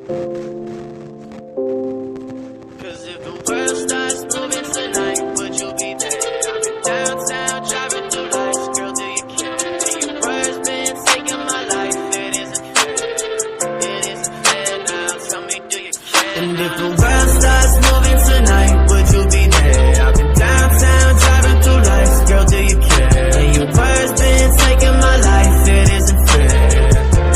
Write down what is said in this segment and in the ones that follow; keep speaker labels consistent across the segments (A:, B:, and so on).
A: Cause if the world starts moving tonight, would you be there? I've been downtown, driving through lights. Girl, do you care? And your words been taking my life. It isn't fair. It isn't fair now. Tell me, do you care? And if the world starts moving tonight, would you be there? I've been downtown, driving through lights. Girl, do you care? And your words been taking my life. It isn't fair.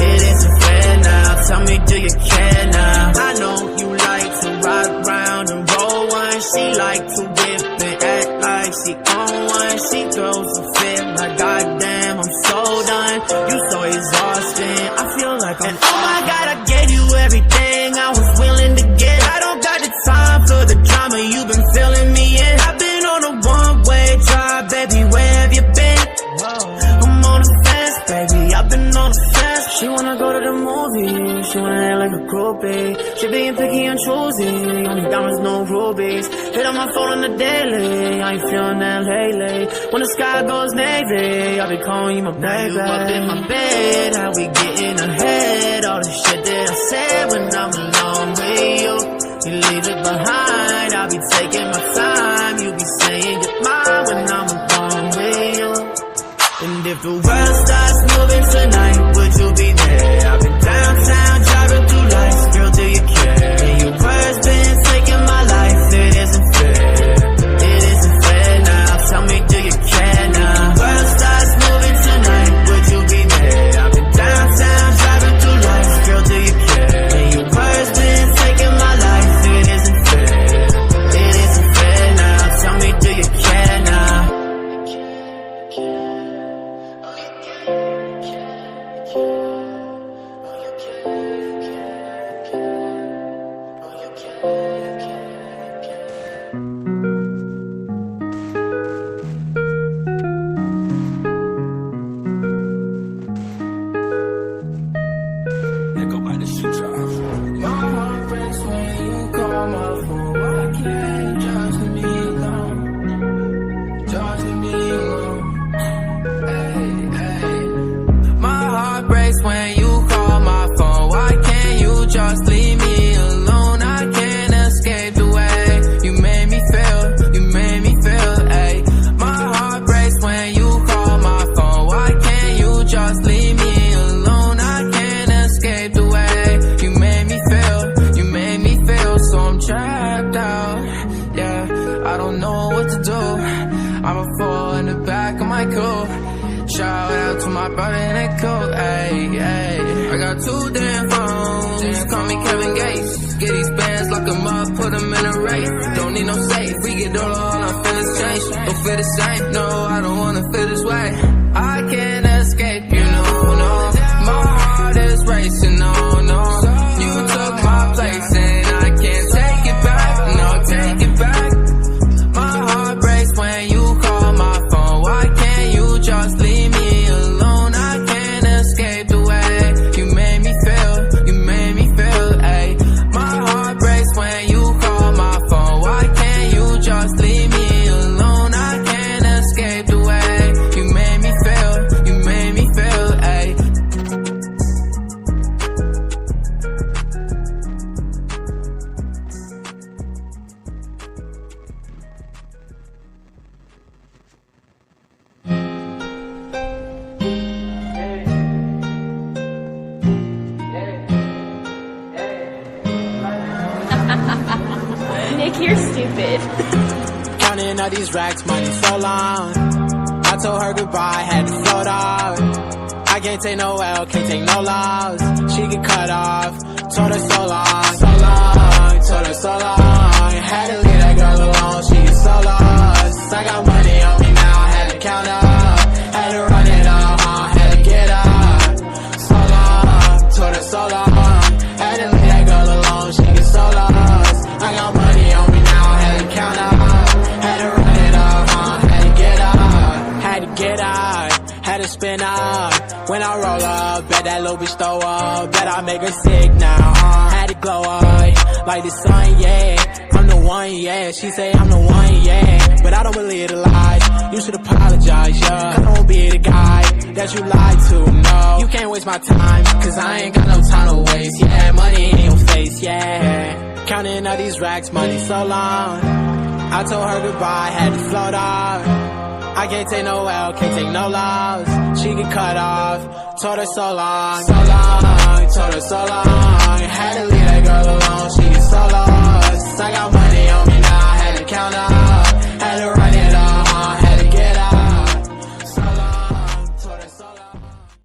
A: It isn't fair now. Tell me, do you care now? I know you like to ride around and roll one. She like to whip and act like she on one. She throws a fit like goddamn, I'm so done. You so exhausting, I feel like I'm. And oh my God, I gave you everything I was willing to get. I don't got the time for the drama you've been filling me in. I've been on a one-way drive, baby, where have you been? I'm on the fence, baby, I've been on the fence. She wanna go to the movies, she wanna act like a groupie. She being picky and choosy, only diamonds, no rubies. Hit on my phone on the daily, I ain't feeling that lately. When the sky goes navy, I'll be calling you my baby. You up in my bed, how we getting ahead? All the shit that I said when I'm alone with you, you leave it behind. I'll be taking my time, you be saying you're mine when I'm alone with you. And if the world starts moving tonight, would you be there? I've been downtown, driving through lights. Girl, do you care? And your words been taking my life. It isn't fair. It isn't fair now. Tell me, do you care now? The world starts moving tonight, would you be there? I've been downtown, driving through lights. Girl, do you care? And your words been taking my life. It isn't fair. It isn't fair now. Tell me, do you care now?
B: My heart breaks when you call my phone. Why can't you just leave me alone? Just leave me alone. Hey, hey. My heart breaks when you call my phone. Why can't you just leave me alone? I can't escape the way you made me feel. You made me feel. Hey. My heart breaks when you call my phone. Why can't you just leave me alone? I can't escape the way you made me feel. You made me feel. So I'm trapped out. Yeah, I don't know what to do. I'ma fall in the back of my coupe. Shout out to my brother in that coat. Ayy, ayy. I got 2 damn phones. Just call me Kevin Gates. Get these bands, lock them up, put them in a race. Don't need no safe. We get all our feelings change. Don't feel the same. No, I don't wanna feel this way. I can't escape, you know, no. My heart is racing, no, no. You took my place and I can't take it back. No, take it back. My heart breaks when you call my phone. Why can't you just leave me alone? I can't escape the way you made me feel. You made me feel, ayy. My heart breaks when you call my phone. Why can't you just leave me alone? I can't escape the way you made me feel. You made me feel, ayy.
C: Nick, you're stupid.
D: Counting all these racks, money so long. I told her goodbye, had to float off. I can't take no L, can't take no loss. She get cut off, told her so long, so long, told her so long. Had to leave that girl alone, she is so lost. I got money on me now, had to count up. Had to run it up, had to get up. So long, told her so long. Had to leave that girl alone, she get so lost. I got money on me now, had to count up. Had to run it up, had to get up. Had to get up, had to spin up. When I roll up, bet that little bitch throw up. Bet I make her sick now, had to glow up like the sun, yeah. I'm the one, yeah. She say I'm the one, yeah. But I don't believe the lies. You should apologize, yeah. I don't be the guy that you lied to. No, you can't waste my time, cause I ain't got no time to waste. Yeah, money in your face, yeah. Counting all these racks, money so long. I told her goodbye, had to float off. I can't take no L, can't take no loss. She get cut off, told her so long, told her so long. Had to leave that girl alone, she get so lost. I got money on me now, I had to count up.